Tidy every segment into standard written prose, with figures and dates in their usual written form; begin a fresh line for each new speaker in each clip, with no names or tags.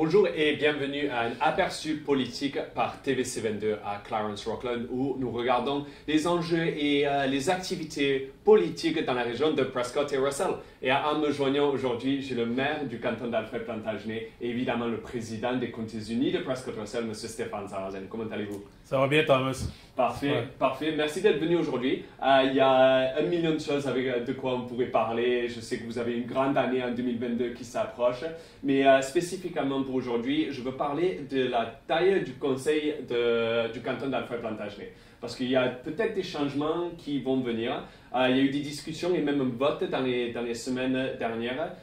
Bonjour et bienvenue à un aperçu politique par TV72 à Clarence Rockland où nous regardons les enjeux et les activités politiques dans la région de Prescott et Russell. Et en me joignant aujourd'hui, j'ai le maire du canton d'Alfred Plantagenet et évidemment le président des Comtés unis de Prescott-Russell, M. Stéphane Sarrazin. Comment allez-vous?
Ça va bien, Thomas.
Parfait,
Ouais.
parfait. Merci d'être venu aujourd'hui. Il y a un million de choses avec de quoi on pourrait parler. Je sais que vous avez une grande année en 2022 qui s'approche. Mais spécifiquement pour aujourd'hui, je veux parler de la taille du conseil du canton d'Alfred Plantagenet. Parce qu'il y a peut-être des changements qui vont venir. Il y a eu des discussions et même un vote dans les semaines dernières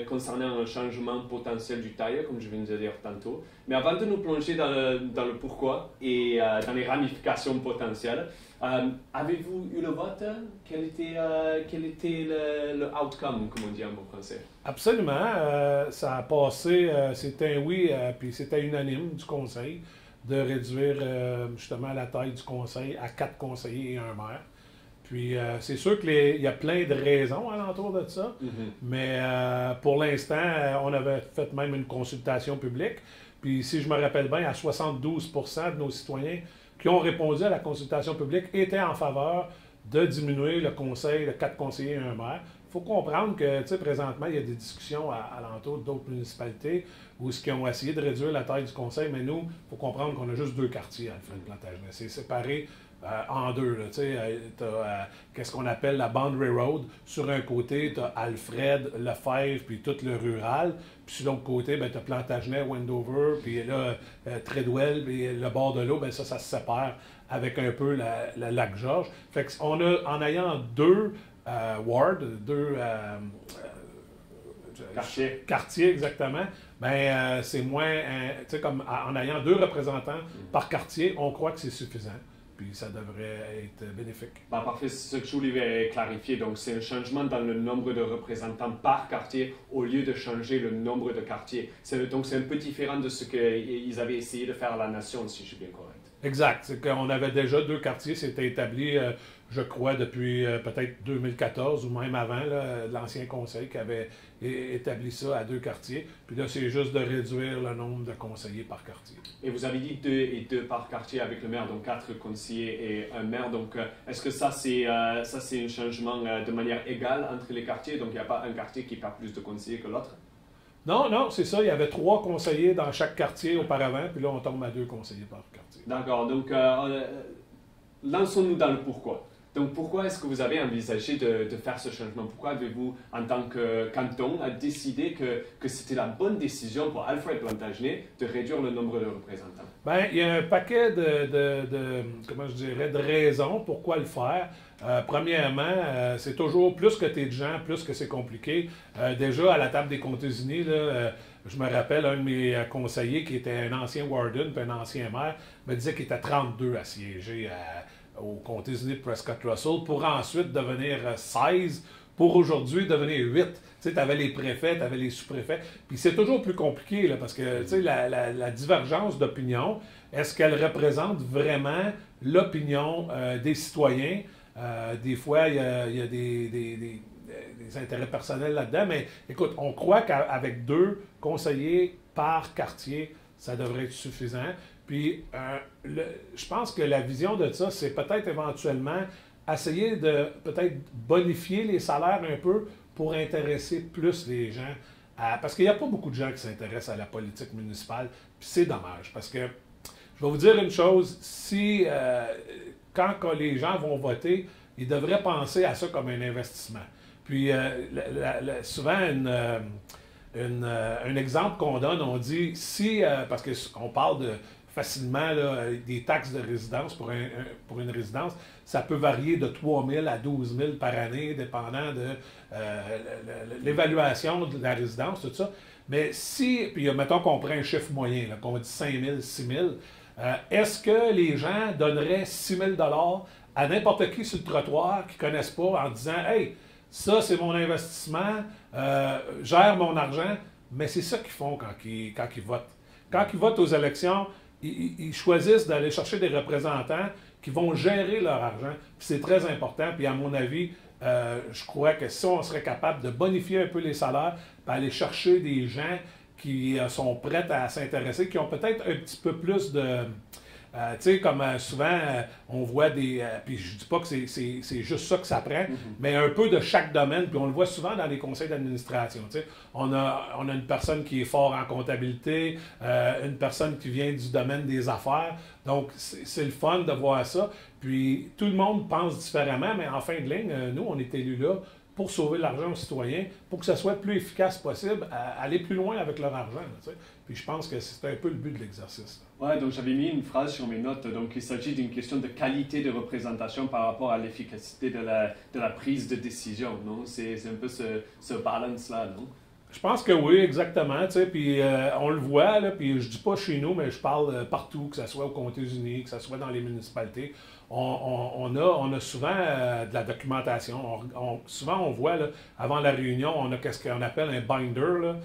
concernant un changement potentiel du taille, comme je viens de dire tantôt. Mais avant de nous plonger dans le pourquoi et dans les ramifications potentielles, avez-vous eu le vote? Quel était le outcome, comme on dit en bon français?
Absolument. Ça a passé, c'était un oui, puis c'était unanime du conseil de réduire justement la taille du conseil à 4 conseillers et un maire. Puis c'est sûr qu'il y a plein de raisons alentour de ça, mais pour l'instant, on avait fait même une consultation publique. Puis si je me rappelle bien, à 72% de nos citoyens qui ont répondu à la consultation publique étaient en faveur de diminuer le conseil de 4 conseillers et un maire. Il faut comprendre que, tu sais, présentement, il y a des discussions alentour d'autres municipalités où ils ont essayé de réduire la taille du conseil, mais nous, il faut comprendre qu'on a juste 2 quartiers à Alfred Plantagenet. C'est séparé en deux. Tu sais, tu as qu'est-ce qu'on appelle la Boundary Road. Sur un côté, tu as Alfred, Lefebvre, puis tout le rural. Puis sur l'autre côté, tu as Plantagenet, Wendover, puis là, Treadwell, puis le bord de l'eau, ça se sépare avec un peu le lac Georges. Fait qu'on a, en ayant deux wards, deux quartiers exactement, c'est moins, tu sais, comme en ayant 2 représentants par quartier, on croit que c'est suffisant. Puis ça devrait être bénéfique.
Parfait, c'est ce que je voulais clarifier. Donc, c'est un changement dans le nombre de représentants par quartier au lieu de changer le nombre de quartiers. Donc, c'est un peu différent de ce qu'ils avaient essayé de faire à la Nation, si je suis bien correct.
Exact. C'est qu'on avait déjà 2 quartiers, c'était établi, je crois, depuis peut-être 2014 ou même avant, l'ancien conseil qui avait établi ça à 2 quartiers. Puis là, c'est juste de réduire le nombre de conseillers par quartier.
Et vous avez dit 2 et 2 par quartier avec le maire, donc 4 conseillers et un maire. Donc, est-ce que ça, c'est un changement de manière égale entre les quartiers? Donc, il n'y a pas un quartier qui perd plus de conseillers que l'autre?
Non, c'est ça. Il y avait 3 conseillers dans chaque quartier auparavant, puis là, on tombe à 2 conseillers par quartier.
D'accord. Donc, lançons-nous dans le pourquoi. Donc, pourquoi est-ce que vous avez envisagé de faire ce changement? Pourquoi avez-vous, en tant que canton, décidé que c'était la bonne décision pour Alfred Plantagenet de réduire le nombre de représentants?
Il y a un paquet comment je dirais, de raisons pourquoi le faire. Premièrement, c'est toujours plus que tu es de gens, plus que c'est compliqué. Déjà, à la table des Comtés unis, je me rappelle, un de mes conseillers qui était un ancien warden puis un ancien maire me disait qu'il était 32 à siéger aux Comtés unis de Prescott-Russell pour ensuite devenir 16, pour aujourd'hui devenir 8. Tu sais, tu avais les préfets, tu avais les sous-préfets. Puis c'est toujours plus compliqué là, parce que tu sais, la divergence d'opinion, est-ce qu'elle représente vraiment l'opinion des citoyens? Des fois, il y a des intérêts personnels là-dedans, mais écoute, on croit qu'avec 2 conseillers par quartier, ça devrait être suffisant. Puis, je pense que la vision de ça, c'est peut-être éventuellement essayer de peut-être bonifier les salaires un peu pour intéresser plus les gens. Parce qu'il n'y a pas beaucoup de gens qui s'intéressent à la politique municipale, puis c'est dommage. Parce que, je vais vous dire une chose, quand les gens vont voter, ils devraient penser à ça comme un investissement. Puis, souvent, un exemple qu'on donne, on dit, parce qu'on parle facilement des taxes de résidence pour une résidence, ça peut varier de 3 000 à 12 000 par année, dépendant de l'évaluation de la résidence, tout ça. Mais puis mettons qu'on prend un chiffre moyen, là, qu'on dit 5 000, 6 000, est-ce que les gens donneraient 6 000 à n'importe qui sur le trottoir qui ne connaissent pas en disant « Hey, ça c'est mon investissement, gère mon argent », mais c'est ça qu'ils font quand ils votent. Quand ils votent aux élections, ils choisissent d'aller chercher des représentants qui vont gérer leur argent. C'est très important. Puis à mon avis, je crois que si on serait capable de bonifier un peu les salaires, puis aller chercher des gens qui sont prêtes à s'intéresser, qui ont peut-être un petit peu plus de... tu sais, comme souvent, on voit des... puis je dis pas que c'est juste ça que ça prend, mais un peu de chaque domaine, puis on le voit souvent dans les conseils d'administration. Tu sais. On a une personne qui est fort en comptabilité, une personne qui vient du domaine des affaires. Donc, c'est le fun de voir ça. Puis, tout le monde pense différemment, mais en fin de ligne, nous, on est élus là pour sauver l'argent aux citoyens, pour que ça soit le plus efficace possible, aller plus loin avec leur argent. Tu sais. Puis je pense que c'est un peu le but de l'exercice.
Ouais, donc j'avais mis une phrase sur mes notes. Donc il s'agit d'une question de qualité de représentation par rapport à l'efficacité de la prise de décision, non? C'est un peu ce balance-là, non?
Je pense que oui, exactement. Tu sais, puis on le voit, là, puis je dis pas chez nous, mais je parle partout, que ce soit aux Comtés-Unis, que ce soit dans les municipalités. On a souvent de la documentation. Souvent, on voit, là, avant la réunion, on a ce qu'on appelle un binder, là,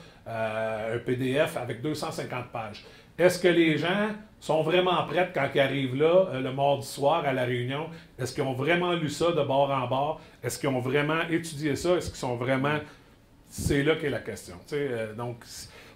un PDF avec 250 pages. Est-ce que les gens sont vraiment prêts quand ils arrivent là, le mardi soir à la réunion? Est-ce qu'ils ont vraiment lu ça de bord en bord? Est-ce qu'ils ont vraiment étudié ça? Est-ce qu'ils sont vraiment... C'est là qu'est la question. Donc,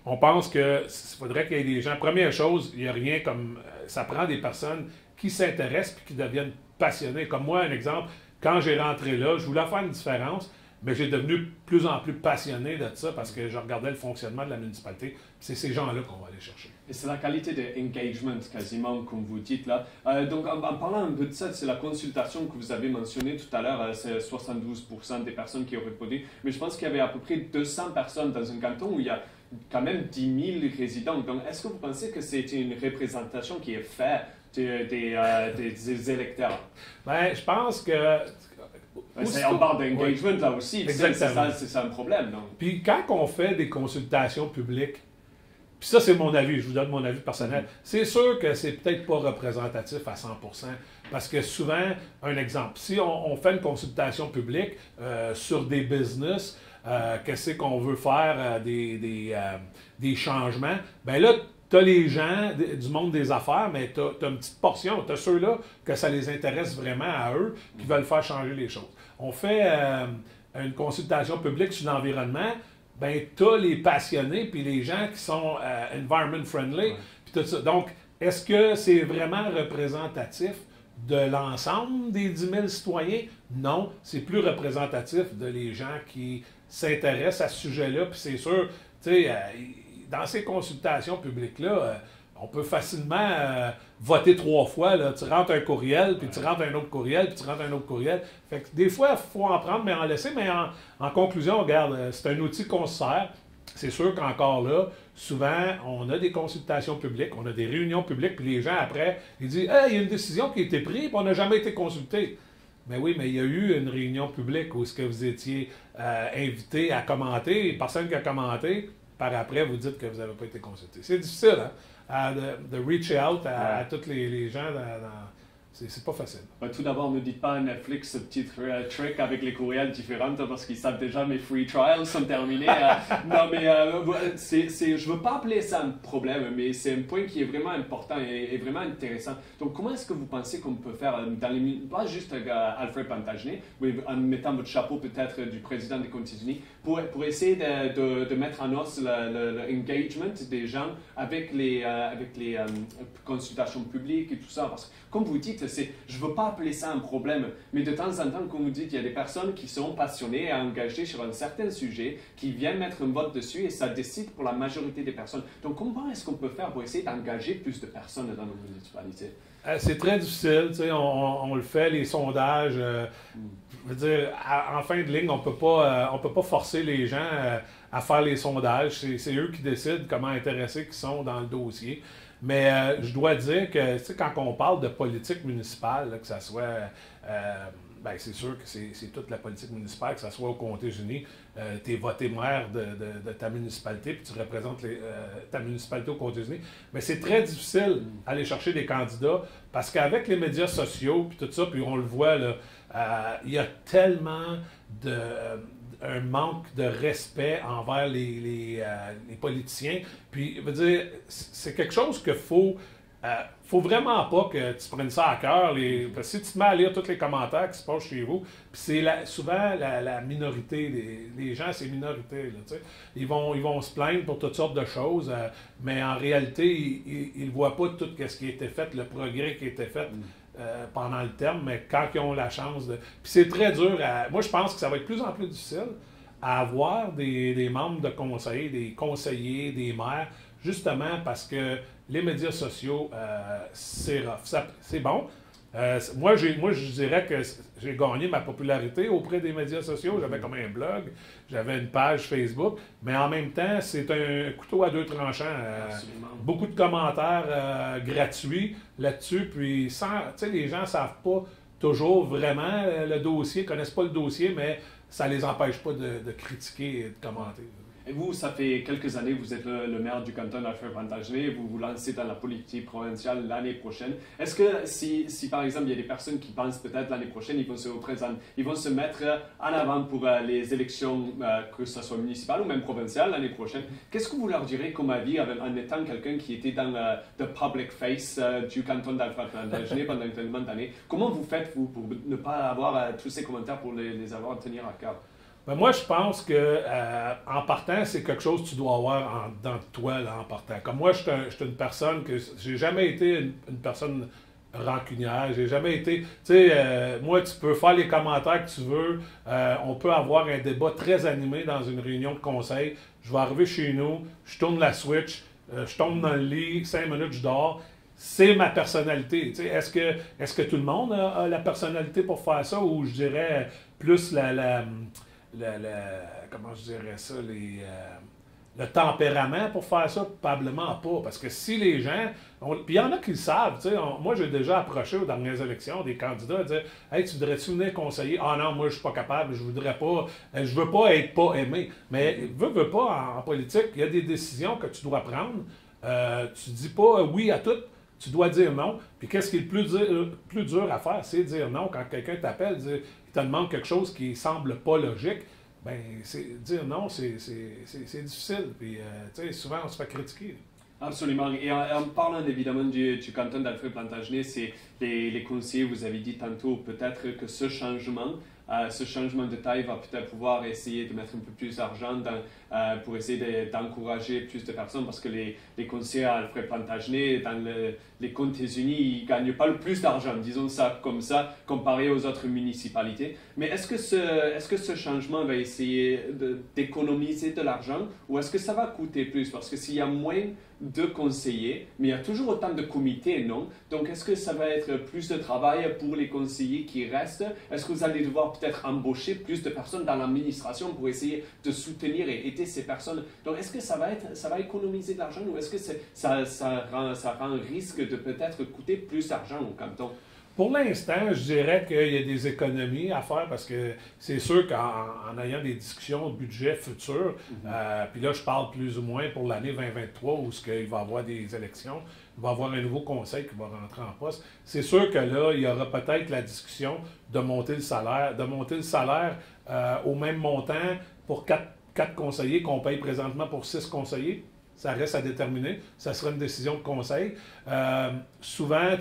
on pense qu'il faudrait qu'il y ait des gens... Première chose, il n'y a rien comme... ça prend des personnes qui s'intéressent et qui deviennent passionnés. Comme moi, un exemple, quand j'ai rentré là, je voulais faire une différence, mais j'ai devenu de plus en plus passionné de ça parce que je regardais le fonctionnement de la municipalité. C'est ces gens-là qu'on va aller chercher.
Et c'est la qualité de engagement, quasiment, comme vous dites là. Donc, en parlant un peu de ça, c'est la consultation que vous avez mentionnée tout à l'heure, c'est 72% des personnes qui ont répondu. Mais je pense qu'il y avait à peu près 200 personnes dans un canton où il y a quand même 10 000 résidents. Donc, est-ce que vous pensez que c'est une représentation qui est faite des électeurs?
Bien, je pense que...
On parle d'engagement là aussi, c'est ça un problème. Donc.
Puis quand on fait des consultations publiques, puis ça c'est mon avis, je vous donne mon avis personnel, c'est sûr que c'est peut-être pas représentatif à 100%, parce que souvent, un exemple, si on fait une consultation publique sur des business, qu'est-ce qu'on veut faire, des changements, bien là, tu as les gens du monde des affaires, mais tu as une petite portion. Tu as ceux-là que ça les intéresse vraiment à eux, qui veulent faire changer les choses. On fait une consultation publique sur l'environnement, bien, tu as les passionnés, puis les gens qui sont environment friendly, puis tout ça. Donc, est-ce que c'est vraiment représentatif de l'ensemble des 10 000 citoyens? Non, c'est plus représentatif de les gens qui s'intéressent à ce sujet-là, puis c'est sûr, tu sais, dans ces consultations publiques-là, on peut facilement voter 3 fois. Là. Tu rentres un courriel, puis tu rentres un autre courriel, puis tu rentres un autre courriel. Fait que des fois, il faut en prendre, mais en laisser. Mais en conclusion, regarde, c'est un outil qu'on se sert. C'est sûr qu'encore là, souvent, on a des consultations publiques, on a des réunions publiques, puis les gens, après, ils disent « Hey, il y a une décision qui a été prise, puis on n'a jamais été consulté. » Mais oui, mais il y a eu une réunion publique où est-ce que vous étiez invité à commenter, personne qui a commenté. Par après, vous dites que vous n'avez pas été consulté. C'est difficile, hein, de reach out à tous les gens. C'est pas facile.
Tout d'abord, ne dites pas à Netflix ce petit trick avec les courriels différents parce qu'ils savent déjà mes free trials sont terminés. Non, mais je ne veux pas appeler ça un problème, mais c'est un point qui est vraiment important et vraiment intéressant. Donc, comment est-ce que vous pensez qu'on peut faire, pas juste Alfred Plantagenet, mais en mettant votre chapeau peut-être du président des Comtés-Unis, pour essayer de mettre en os l'engagement des gens avec les consultations publiques et tout ça? Parce que, comme vous dites, je ne veux pas appeler ça un problème, mais de temps en temps, comme vous dites, il y a des personnes qui sont passionnées et engagées sur un certain sujet, qui viennent mettre un vote dessus et ça décide pour la majorité des personnes. Donc, comment est-ce qu'on peut faire pour essayer d'engager plus de personnes dans nos municipalités?
C'est très difficile, tu sais, on le fait, les sondages. Je veux dire, en fin de ligne, on peut pas forcer les gens à faire les sondages. C'est eux qui décident comment intéressés ils sont dans le dossier. Mais je dois dire que quand on parle de politique municipale, là, que ça soit, ben, c'est sûr que c'est toute la politique municipale, que ce soit aux Comtés-Unis, tu es voté maire de ta municipalité, puis tu représentes ta municipalité aux Comtés-Unis. Mais c'est très difficile d'aller chercher des candidats parce qu'avec les médias sociaux, puis tout ça, puis on le voit, là, il y a tellement un manque de respect envers les politiciens. Puis, je veux dire, c'est quelque chose qu'il faut faut vraiment pas que tu prennes ça à cœur. Parce que si tu te mets à lire tous les commentaires qui se passent chez vous, puis c'est souvent la minorité, les gens, c'est minorité. Là, tu sais. Ils vont se plaindre pour toutes sortes de choses, mais en réalité, ils ne voient pas tout ce qui a été fait, le progrès qui a été fait pendant le terme, mais quand ils ont la chance de... Puis c'est très dur Moi, je pense que ça va être de plus en plus difficile à avoir des membres de conseil, des conseillers, des maires, justement parce que les médias sociaux, c'est rough. C'est bon. Moi, je dirais que j'ai gagné ma popularité auprès des médias sociaux. J'avais comme un blog, j'avais une page Facebook, mais en même temps, c'est un couteau à deux tranchants. Beaucoup de commentaires gratuits là-dessus, puis les gens ne savent pas toujours vraiment le dossier, ne connaissent pas le dossier, mais ça ne les empêche pas de critiquer et de commenter.
Et vous, ça fait quelques années que vous êtes le maire du canton d'Alfred-Plantagenet, vous vous lancez dans la politique provinciale l'année prochaine. Est-ce que si par exemple il y a des personnes qui pensent peut-être l'année prochaine, ils vont se mettre en avant pour les élections, que ce soit municipales ou même provinciales l'année prochaine, qu'est-ce que vous leur direz comme avis en étant quelqu'un qui était dans le public face du canton d'Alfred-Plantagenet pendant tellement d'années? Comment vous faites, vous, pour ne pas avoir tous ces commentaires pour les avoir à tenir à cœur?
Ben moi, je pense que en partant, c'est quelque chose que tu dois avoir dans toi là, en partant. Comme moi, je suis une personne que j'ai jamais été une personne rancunière. J'ai jamais été. Tu sais, moi, tu peux faire les commentaires que tu veux. On peut avoir un débat très animé dans une réunion de conseil. Je vais arriver chez nous, je tourne la switch, je tombe dans le lit, 5 minutes, je dors. C'est ma personnalité. Tu sais, est-ce que tout le monde a la personnalité pour faire ça, ou je dirais plus comment je dirais ça, le tempérament pour faire ça? Probablement pas. Parce que si les gens... Puis il y en a qui le savent. Moi, j'ai déjà approché aux dernières élections des candidats à dire « Hey, tu voudrais-tu venir conseiller? » « Ah non, moi, je suis pas capable, je voudrais pas... Je veux pas être pas aimé. » Mais veux pas, en politique, il y a des décisions que tu dois prendre. Tu dis pas oui à tout. Tu dois dire non. Puis qu'est-ce qui est le plus dur à faire? C'est dire non. Quand quelqu'un t'appelle, il te demande quelque chose qui semble pas logique, ben dire non, c'est difficile. Puis, souvent, on se fait critiquer.
Absolument. Et en parlant évidemment du canton d'Alfred-Plantagenet, c'est les conseillers, vous avez dit tantôt, peut-être que ce changement de taille va peut-être pouvoir essayer de mettre un peu plus d'argent pour essayer d'encourager plus de personnes, parce que les conseillers à Alfred-Plantagenet, dans les comtés unis, ils ne gagnent pas le plus d'argent, disons ça comme ça, comparé aux autres municipalités. Mais est-ce que ce changement va essayer d'économiser de l'argent, ou est-ce que ça va coûter plus? Parce que s'il y a moins de conseillers, mais il y a toujours autant de comités, non? Donc, est-ce que ça va être plus de travail pour les conseillers qui restent? Est-ce que vous allez devoir peut-être embaucher plus de personnes dans l'administration pour essayer de soutenir et aider ces personnes? Donc, est-ce que ça va économiser de l'argent, ou est-ce que ça rend risque de peut-être coûter plus d'argent au canton?
Pour l'instant, je dirais qu'il y a des économies à faire, parce que c'est sûr qu'en ayant des discussions de budget futur, puis là, je parle plus ou moins pour l'année 2023 où il va y avoir des élections, il va y avoir un nouveau conseil qui va rentrer en poste. C'est sûr que là, il y aura peut-être la discussion de monter le salaire, au même montant pour quatre conseillers qu'on paye présentement pour 6 conseillers. Ça reste à déterminer. Ça sera une décision de conseil. Souvent,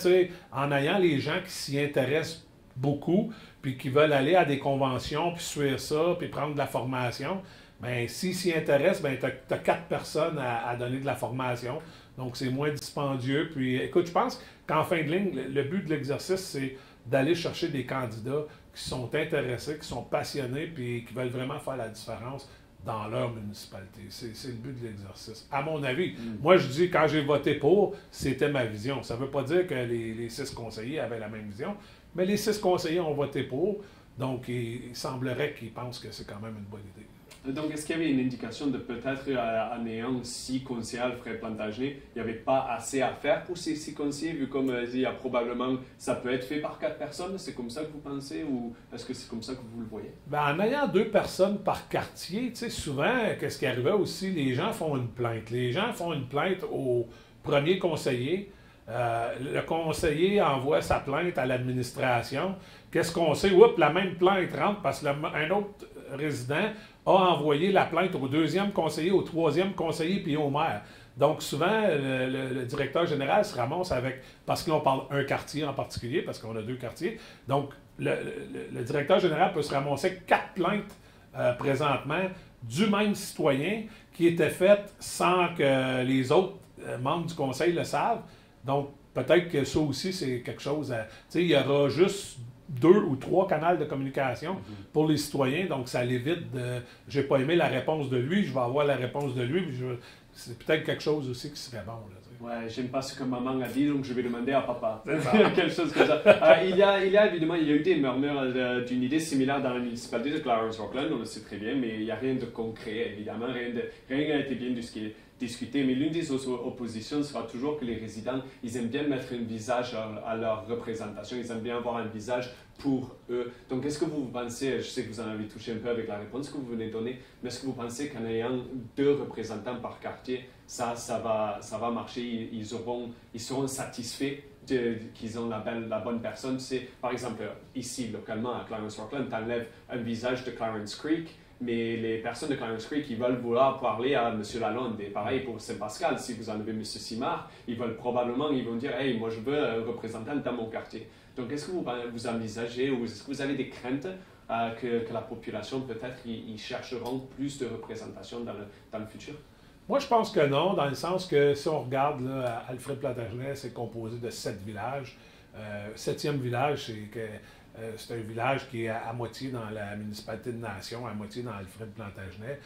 en ayant les gens qui s'y intéressent beaucoup, puis qui veulent aller à des conventions, puis suivre ça, puis prendre de la formation, bien, s'ils s'y intéressent, bien, tu as 4 personnes à donner de la formation. Donc, c'est moins dispendieux. Puis, écoute, je pense qu'en fin de ligne, le but de l'exercice, c'est d'aller chercher des candidats qui sont intéressés, qui sont passionnés, puis qui veulent vraiment faire la différence dans leur municipalité. C'est le but de l'exercice, à mon avis. Moi, je dis, quand j'ai voté pour, c'était ma vision. Ça ne veut pas dire que les 6 conseillers avaient la même vision, mais les 6 conseillers ont voté pour, donc il semblerait qu'ils pensent que c'est quand même une bonne idée.
Donc, est-ce qu'il y avait une indication de peut-être, en ayant 6 conseillers à Alfred-Plantagenet, il n'y avait pas assez à faire pour ces 6 conseillers, vu comme il y a probablement, ça peut être fait par 4 personnes? C'est comme ça que vous pensez, ou est-ce que c'est comme ça que vous le voyez?
Ben, en ayant 2 personnes par quartier, souvent, qu'est-ce qui arrivait aussi, les gens font une plainte. Les gens font une plainte au premier conseiller. Le conseiller envoie sa plainte à l'administration. Qu'est-ce qu'on sait? Oups, la même plainte rentre parce qu'un autre résident a envoyé la plainte au 2e conseiller, au 3e conseiller puis au maire. Donc, souvent, le directeur général se ramasse avec, parce que là, on parle un quartier en particulier, parce qu'on a 2 quartiers. Donc, le directeur général peut se ramasser avec 4 plaintes présentement du même citoyen qui étaient faites sans que les autres membres du conseil le savent. Donc, peut-être que ça aussi, c'est quelque chose à... Tu sais, il y aura juste 2 ou 3 canaux de communication pour les citoyens, donc ça l'évite de... J'ai pas aimé la réponse de lui, je vais avoir la réponse de lui, puis c'est peut-être quelque chose aussi qui serait bon. Là,
ouais, j'aime pas ce que maman a dit, donc je vais demander à papa. Quelque chose comme ça. Il y a évidemment, il y a eu des murmures d'une idée similaire dans la municipalité de Clarence-Rockland, on le sait très bien, mais il n'y a rien de concret, évidemment, rien n'a été bien discuté. Mais l'une des oppositions sera toujours que les résidents, ils aiment bien mettre un visage à leur représentation, ils aiment bien avoir un visage pour eux. Donc, est-ce que vous pensez, je sais que vous en avez touché un peu avec la réponse que vous venez de donner, mais est-ce que vous pensez qu'en ayant 2 représentants par quartier, ça va marcher, ils seront satisfaits qu'ils ont la bonne personne? C'est, par exemple, ici, localement, à Clarence-Rockland, tu enlèves un visage de Clarence Creek, mais les personnes de Clarence Creek, ils veulent vouloir parler à M. Lalonde. Et pareil pour Saint-Pascal, si vous enlevez M. Simard, ils vont dire « Hey, moi je veux un représentant dans mon quartier ». Donc, est-ce que vous envisagez ou est-ce que vous avez des craintes que la population, peut-être, ils chercheront plus de représentation dans le futur?
Moi, je pense que non, dans le sens que si on regarde, là, Alfred Plantagenet, c'est composé de 7 villages. 7e village, c'est un village qui est à moitié dans la municipalité de Nation, à moitié dans Alfred Plantagenet.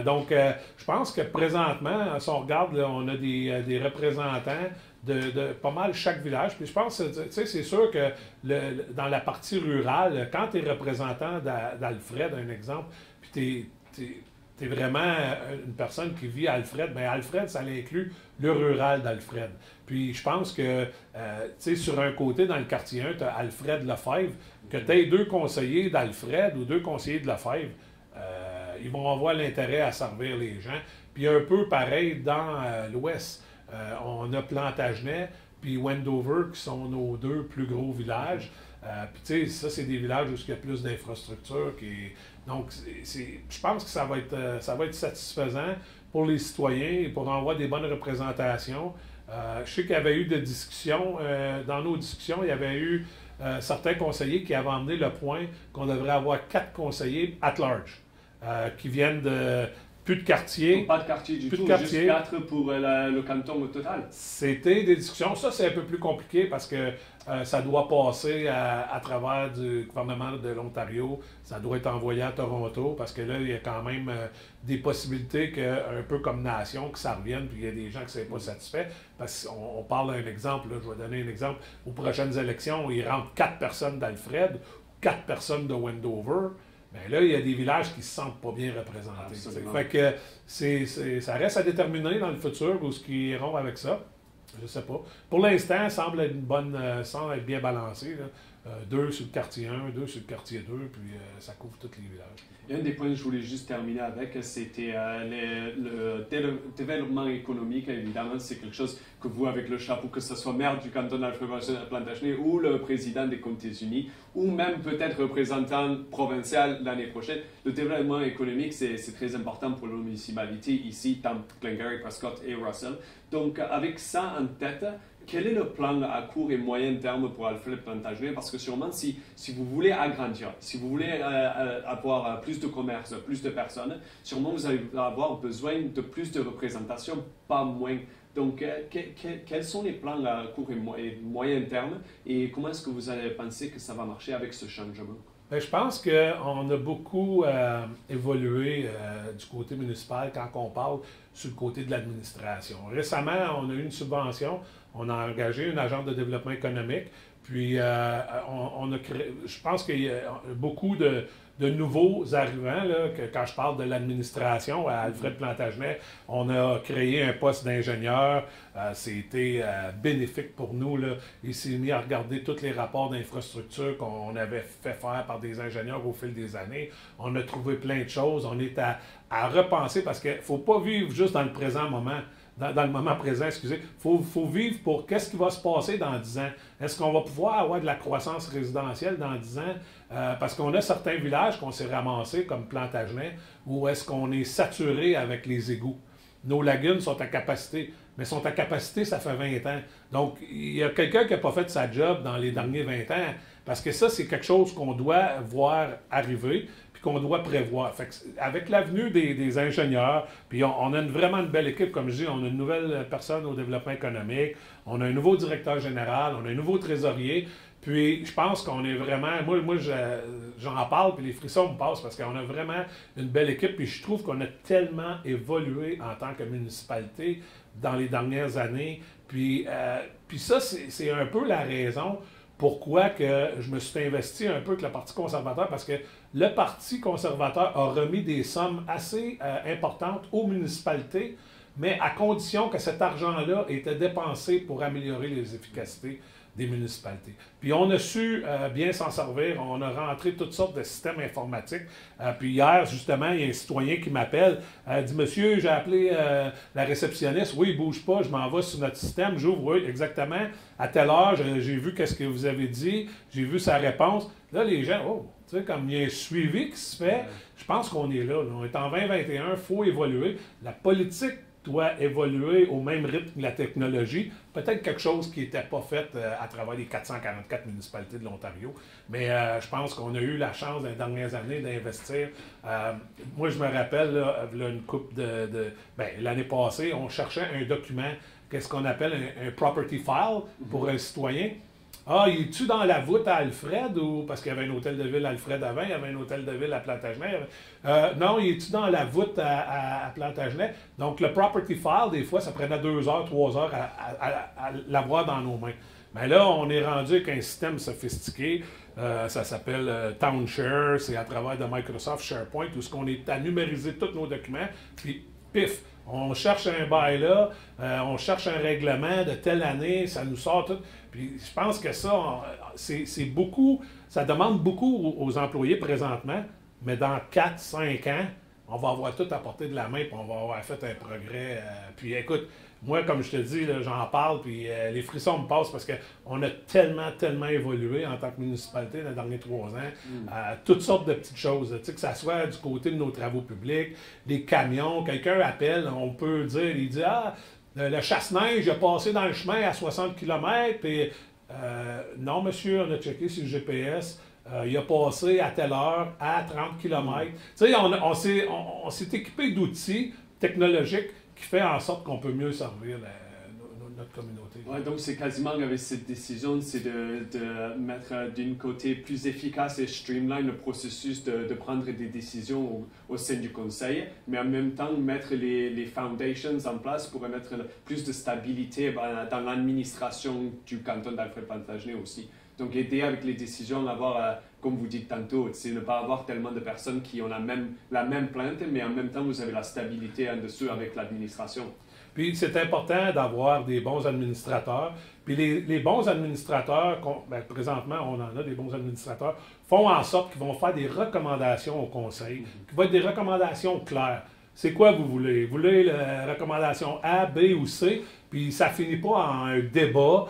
Donc, je pense que présentement, si on regarde, là, on a des représentants de pas mal chaque village. Puis je pense, tu sais, c'est sûr que dans la partie rurale, quand tu es représentant d'Alfred, un exemple, puis tu es vraiment une personne qui vit à Alfred, bien Alfred, ça inclut le rural d'Alfred. Puis je pense que, tu sais, sur un côté, dans le quartier 1, tu as Alfred Lefebvre, que tu aies 2 conseillers d'Alfred ou 2 conseillers de Lefebvre, ils vont avoir l'intérêt à servir les gens. Puis un peu pareil dans l'Ouest. On a Plantagenet puis Wendover qui sont nos 2 plus gros villages. Puis tu sais, ça, c'est des villages où il y a plus d'infrastructures. Donc, je pense que ça va être satisfaisant pour les citoyens et pour avoir des bonnes représentations. Je sais qu'il y avait eu des discussions. Dans nos discussions, il y avait eu certains conseillers qui avaient emmené le point qu'on devrait avoir 4 conseillers at large qui viennent de... Plus de quartier.
Pas de quartier du tout, juste 4 pour le canton au total.
C'était des discussions. Ça, c'est un peu plus compliqué parce que ça doit passer à travers du gouvernement de l'Ontario. Ça doit être envoyé à Toronto parce que là, il y a quand même des possibilités que, un peu comme nation, que ça revienne, puis il y a des gens qui ne sont pas satisfaits. Parce qu'on parle d'un exemple, là, je vais donner un exemple. Aux prochaines élections, il rentre 4 personnes d'Alfred, 4 personnes de Wendover. Bien là, il y a des villages qui ne se sentent pas bien représentés. Fait que ça reste à déterminer dans le futur où ce qu'ils iront avec ça. Je ne sais pas. Pour l'instant, ça semble être bien balancé. 2 sur le quartier 1, 2 sur le quartier 2, puis ça couvre tous les villages.
Et un des points que je voulais juste terminer avec, c'était le développement économique. Évidemment, c'est quelque chose que vous, avec le chapeau, que ce soit maire du canton d'Alfred Plantagenet ou le président des Comtés-Unis, ou même peut-être représentant provincial l'année prochaine, le développement économique, c'est très important pour nos municipalités ici, tant Glengarry, Prescott et Russell. Donc, avec ça en tête, quel est le plan à court et moyen terme pour Alfred Plantagenet? Parce que sûrement, si vous voulez agrandir, si vous voulez avoir plus de commerce, plus de personnes, sûrement vous allez avoir besoin de plus de représentation, pas moins. Donc, quels sont les plans à court et moyen terme et comment est-ce que vous allez penser que ça va marcher avec ce changement?
Bien, je pense qu'on a beaucoup évolué du côté municipal quand on parle sur le côté de l'administration. Récemment, on a eu une subvention, on a engagé une agente de développement économique, puis on a créé, je pense qu'il y a beaucoup de nouveaux arrivants, là, quand je parle de l'administration, à Alfred Plantagenet, on a créé un poste d'ingénieur. C'était bénéfique pour nous. Là. Il s'est mis à regarder tous les rapports d'infrastructure qu'on avait fait faire par des ingénieurs au fil des années. On a trouvé plein de choses. On est à repenser parce qu'il ne faut pas vivre juste dans le présent moment. Dans le moment présent, excusez, il faut vivre pour qu'est-ce qui va se passer dans 10 ans. Est-ce qu'on va pouvoir avoir de la croissance résidentielle dans 10 ans? Parce qu'on a certains villages qu'on s'est ramassés, comme Plantagenet, où est-ce qu'on est saturé avec les égouts. nos lagunes sont à capacité. Mais sont à capacité, ça fait 20 ans. Donc, il y a quelqu'un qui n'a pas fait sa job dans les derniers 20 ans, parce que ça, c'est quelque chose qu'on doit voir arriver, puis qu'on doit prévoir. Fait que, avec l'avenue des ingénieurs, puis on a vraiment une belle équipe, comme je dis, on a une nouvelle personne au développement économique, on a un nouveau directeur général, on a un nouveau trésorier, puis je pense qu'on est vraiment, j'en parle, puis les frissons me passent, parce qu'on a vraiment une belle équipe, puis je trouve qu'on a tellement évolué en tant que municipalité dans les dernières années. Puis ça, c'est un peu la raison pourquoi que je me suis investi un peu avec le Parti conservateur, parce que le Parti conservateur a remis des sommes assez importantes aux municipalités, mais à condition que cet argent-là était dépensé pour améliorer les efficacités des municipalités. Puis on a su bien s'en servir, on a rentré toutes sortes de systèmes informatiques. Puis hier, justement, il y a un citoyen qui m'appelle, dit « Monsieur, j'ai appelé la réceptionniste, oui, bouge pas, je m'en vais sur notre système, j'ouvre, oui, exactement, à telle heure, j'ai vu qu'est-ce que vous avez dit, j'ai vu sa réponse. » Là, les gens, oh, tu sais, comme il y a un suivi qui se fait, je pense qu'on est là. On est en 2021, il faut évoluer. La politique doit évoluer au même rythme que la technologie. Peut-être quelque chose qui n'était pas fait à travers les 444 municipalités de l'Ontario. Mais je pense qu'on a eu la chance dans les dernières années d'investir. Moi, je me rappelle, là, une couple l'année passée, on cherchait un document, qu'est-ce qu'on appelle un property file pour un citoyen. Ah, il est-tu dans la voûte à Alfred ou parce qu'il y avait un hôtel de ville à Alfred avant, il y avait un hôtel de ville à Plantagenet. Non, il est-tu dans la voûte à Plantagenet? Donc, le property file, des fois, ça prenait 2 heures, 3 heures à l'avoir dans nos mains. Mais là, on est rendu avec un système sophistiqué. Ça s'appelle TownShare. C'est à travers de Microsoft SharePoint où on est à numériser tous nos documents. Puis, pif! On cherche un bail là, on cherche un règlement de telle année, ça nous sort tout. Puis je pense que ça, c'est beaucoup, ça demande beaucoup aux employés présentement, mais dans 4-5 ans, on va avoir tout à portée de la main, puis on va avoir fait un progrès. Puis écoute, moi, comme je te dis, j'en parle, puis les frissons me passent parce qu'on a tellement évolué en tant que municipalité dans les derniers 3 ans. Toutes sortes de petites choses, tu sais, que ça soit du côté de nos travaux publics, des camions, quelqu'un appelle, on peut dire, il dit « Ah, le chasse-neige a passé dans le chemin à 60 km, puis non, monsieur, on a checké sur le GPS. Il a passé à telle heure à 30 km. Tu sais, on s'est équipé d'outils technologiques qui fait en sorte qu'on peut mieux servir notre communauté.
Ouais, donc c'est quasiment avec cette décision, c'est de mettre d'un côté plus efficace et streamline le processus de prendre des décisions au sein du conseil, mais en même temps mettre les foundations en place pour mettre plus de stabilité dans l'administration du canton d'Alfred-Plantagenet aussi. Donc aider avec les décisions, avoir, comme vous dites tantôt, c'est ne pas avoir tellement de personnes qui ont la même plainte, mais en même temps vous avez la stabilité en dessous avec l'administration.
Puis c'est important d'avoir des bons administrateurs. Puis les bons administrateurs, présentement on en a des bons administrateurs, font en sorte qu'ils vont faire des recommandations au conseil, qui vont être des recommandations claires. C'est quoi vous voulez? Vous voulez la recommandation A, B ou C? Puis ça finit pas en un débat.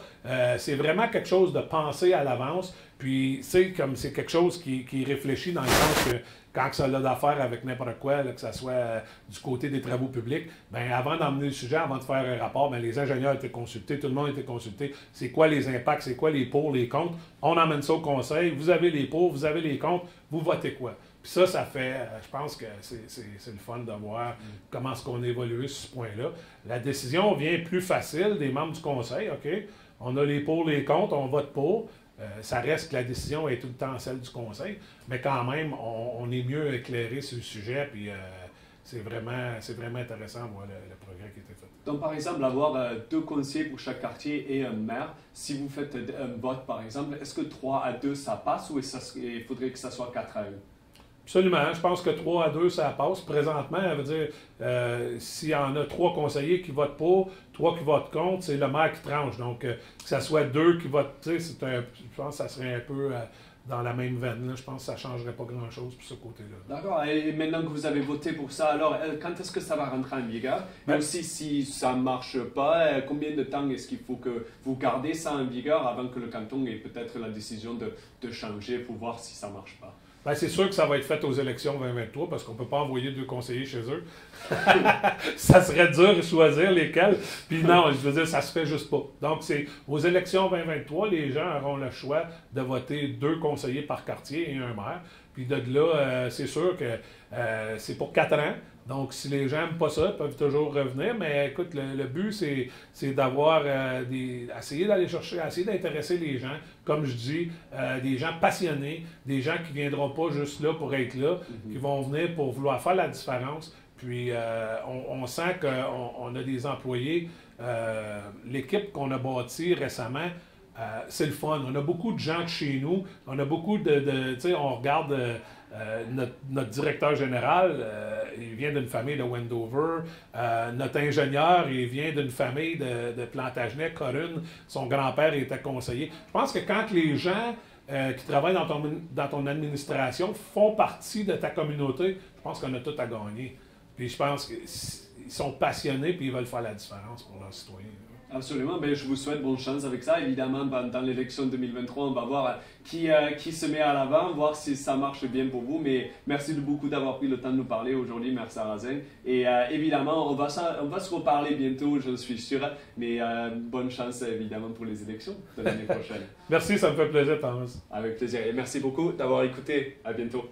C'est vraiment quelque chose de pensé à l'avance. Puis c'est comme c'est quelque chose qui réfléchit dans le sens que quand ça a d'affaires avec n'importe quoi, là, que ce soit du côté des travaux publics, bien, avant d'emmener le sujet, avant de faire un rapport, bien, les ingénieurs étaient consultés, tout le monde était consulté. C'est quoi les impacts, c'est quoi les pour, les contre? On emmène ça au conseil, vous avez les pour, vous avez les contre, vous votez quoi? Puis ça fait, je pense que c'est le fun de voir comment est-ce qu'on évolue sur ce point-là. La décision vient plus facile des membres du conseil, OK? On a les pour, les contre, on vote pour. Ça reste que la décision est tout le temps celle du conseil, mais quand même, on est mieux éclairé sur le sujet, puis c'est vraiment intéressant, moi, le progrès qui a été fait.
Donc, par exemple, avoir 2 conseillers pour chaque quartier et un maire, si vous faites un vote, par exemple, est-ce que 3-2, ça passe ou il faudrait que ça soit 4-1?
Absolument. Je pense que 3-2, ça passe. Présentement, ça veut dire, s'il y en a 3 conseillers qui votent pour, 3 qui votent contre, c'est le maire qui tranche. Donc, que ça soit 2 qui votent, je pense que ça serait un peu dans la même veine. Là. Je pense que ça ne changerait pas grand-chose pour ce côté-là.
D'accord. Et maintenant que vous avez voté pour ça, alors, quand est-ce que ça va rentrer en vigueur? Mais aussi, si ça ne marche pas, combien de temps est-ce qu'il faut que vous gardez ça en vigueur avant que le canton ait peut-être la décision de changer pour voir si ça ne marche pas?
Ben, c'est sûr que ça va être fait aux élections 2023 parce qu'on ne peut pas envoyer 2 conseillers chez eux. Ça serait dur de choisir lesquels. Puis non, je veux dire, ça se fait juste pas. Donc, c'est aux élections 2023, les gens auront le choix de voter 2 conseillers par quartier et un maire. Puis de là, c'est sûr que c'est pour 4 ans. Donc, si les gens n'aiment pas ça, ils peuvent toujours revenir. Mais écoute, le but, c'est d'avoir essayer d'aller chercher, essayer d'intéresser les gens, comme je dis, des gens passionnés, des gens qui ne viendront pas juste là pour être là, qui vont venir pour vouloir faire la différence. Puis, on sent qu'on a des employés. L'équipe qu'on a bâtie récemment, c'est le fun. On a beaucoup de gens de chez nous. On a beaucoup tu sais, on regarde notre directeur général, il vient d'une famille de Wendover. Notre ingénieur, il vient d'une famille de Plantagenet, Corinne. Son grand-père était conseiller. Je pense que quand les gens qui travaillent dans ton administration font partie de ta communauté, je pense qu'on a tout à gagner. Puis je pense qu'ils sont passionnés et ils veulent faire la différence pour leurs citoyens.
Absolument, ben, je vous souhaite bonne chance avec ça. Évidemment, dans l'élection 2023, on va voir qui se met à l'avant, voir si ça marche bien pour vous. Mais merci beaucoup d'avoir pris le temps de nous parler aujourd'hui, Maire Sarrazin. Et évidemment, on va se reparler bientôt, je suis sûr. Mais bonne chance, évidemment, pour les élections de l'année prochaine.
Merci, ça me fait plaisir, Thomas.
Avec plaisir. Et merci beaucoup d'avoir écouté. À bientôt.